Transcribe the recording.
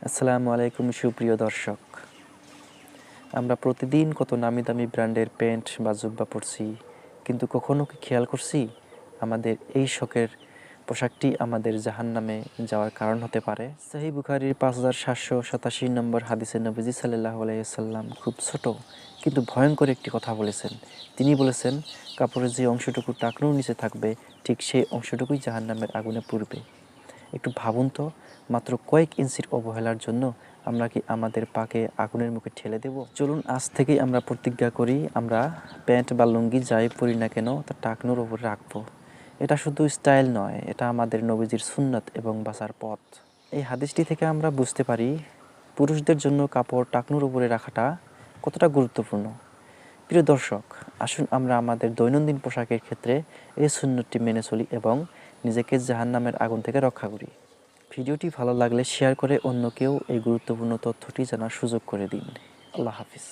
আসসালামু আলাইকুম সুপ্রিয় দর্শক। আমরা প্রতিদিন কত নামি দামি ব্র্যান্ডের প্যান্ট বা জুব্বা পরছি, কিন্তু কখনো কি খেয়াল করছি আমাদের এই শখের পোশাকটি আমাদের জাহান্নামে যাওয়ার কারণ হতে পারে? সহিহ বুখারীর 5787 নম্বর হাদিসে নবীজি সাল্লাল্লাহু আলাইহি সাল্লাম খুব ছোট কিন্তু ভয়ঙ্কর একটি কথা বলেছেন। তিনি বলেছেন, কাপড়ের যে অংশটুকু টাকনুর নিচে থাকবে ঠিক সেই অংশটুকুই জাহান্নামের আগুনে পুড়বে। একটু ভাবুন তো, মাত্র কয়েক ইঞ্চির অবহেলার জন্য আমরা কি আমাদের পাকে আগুনের মুখে ঠেলে দেব? চলুন আজ থেকেই আমরা প্রতিজ্ঞা করি, আমরা প্যান্ট বা লুঙ্গি যাই পরি না কেন তা টাকনুর ওপরে রাখবো। এটা শুধু স্টাইল নয়, এটা আমাদের নবীজির সুন্নাত এবং বাঁচার পথ। এই হাদিসটি থেকে আমরা বুঝতে পারি পুরুষদের জন্য কাপড় টাকনুর উপরে রাখাটা কতটা গুরুত্বপূর্ণ। প্রিয় দর্শক, আসুন আমরা আমাদের দৈনন্দিন পোশাকের ক্ষেত্রে এই সুন্নতটি মেনে চলি এবং নিজেকে জাহান্নামের আগুন থেকে রক্ষা করি। ভিডিওটি ভালো লাগলে শেয়ার করে অন্যকেও এই গুরুত্বপূর্ণ তথ্যটি জানার সুযোগ করে দিন। আল্লাহ হাফিজ।